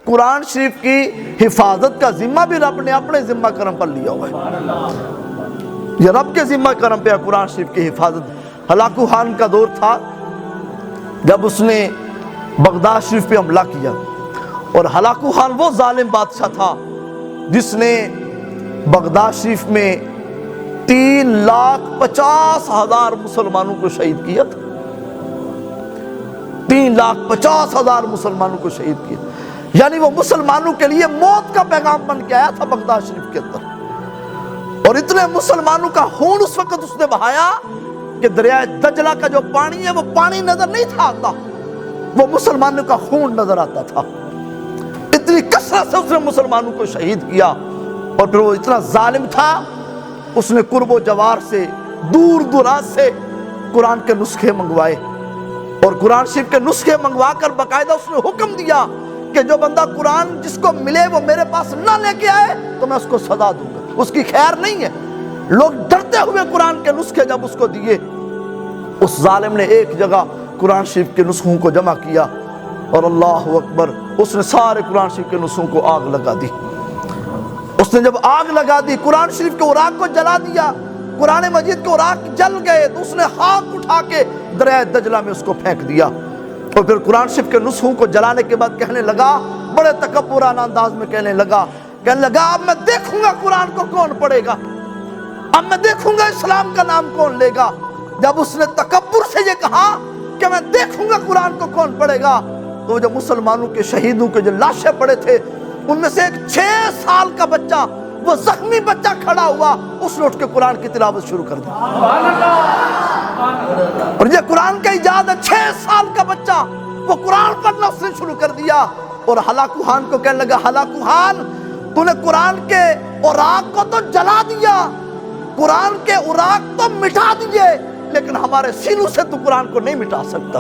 قرآن شریف کی حفاظت کا ذمہ بھی رب نے اپنے ذمہ کرم پر لیا ہوا ہے، یہ رب کے ذمہ کرم پہ ہے قرآن شریف کی حفاظت۔ ہلاکو خان کا دور تھا جب اس نے بغداد شریف پہ حملہ کیا، اور ہلاکو خان وہ ظالم بادشاہ تھا جس نے بغداد شریف میں 3,50,000 مسلمانوں کو شہید کیا تھا، 3,50,000 مسلمانوں کو شہید کیا، یعنی وہ مسلمانوں کے لیے موت کا پیغام بن کے آیا تھا بغداد شریف کے اندر۔ اور اتنے مسلمانوں کا خون اس وقت اس نے بہایا کہ دریائے دجلہ کا جو پانی ہے وہ پانی نظر نہیں تھا آتا، وہ مسلمانوں کا خون نظر آتا تھا۔ اتنی کثرت سے اس نے مسلمانوں کو شہید کیا، اور پھر وہ اتنا ظالم تھا، اس نے قرب و جوار سے دور دراز سے قرآن کے نسخے منگوائے، اور قرآن شریف کے نسخے منگوا کر باقاعدہ اس نے حکم دیا کہ جو بندہ قرآن جس کو ملے وہ میرے پاس نہ لے کے آئے تو میں اس کو سزا دوں گا، اس کی خیر نہیں ہے۔ لوگ ڈرتے ہوئے قرآن کے نسخے جب اس کو دیے، اس ظالم نے ایک جگہ قرآن شریف کے نسخوں کو جمع کیا، اور اللہ اکبر، اس نے سارے قرآن شریف کے نسخوں کو آگ لگا دی۔ اس نے جب آگ لگا دی، قرآن شریف کے اوراق کو جلا دیا، قرآن مجید کے اوراق جل گئے، تو اس نے خاک اٹھا کے دریائے دجلہ میں اس کو پھینک دیا، اور پھر قرآن شریف کے نسخوں کو جلانے کے بعد کہنے لگا، بڑے تکبرانہ انداز میں کہنے لگا اب میں دیکھوں گا قرآن کو کون پڑھے گا، اب میں دیکھوں گا اسلام کا نام کون لے گا۔ جب اس نے تکبر سے یہ کہا کہ میں دیکھوں گا قرآن کو کون پڑھے گا، تو جو مسلمانوں کے شہیدوں کے جو لاشیں پڑے تھے ان میں سے ایک 6 سال کا بچہ، وہ زخمی بچہ کھڑا ہوا، اس نے اٹھ کے قرآن کی تلاوت شروع کر دی۔ اور یہ قرآن کا ایجاد ہے، 6 سال کا بچہ وہ قرآن پڑھنا اس نے شروع کر دیا، اور ہلاکو خان کو کہنے لگا ہلاکو خان تو نے قرآن کے اوراق کو تو جلا دیا، قرآن کے اوراق تو مٹا دیے، لیکن ہمارے سینوں سے تو قرآن کو نہیں مٹا سکتا۔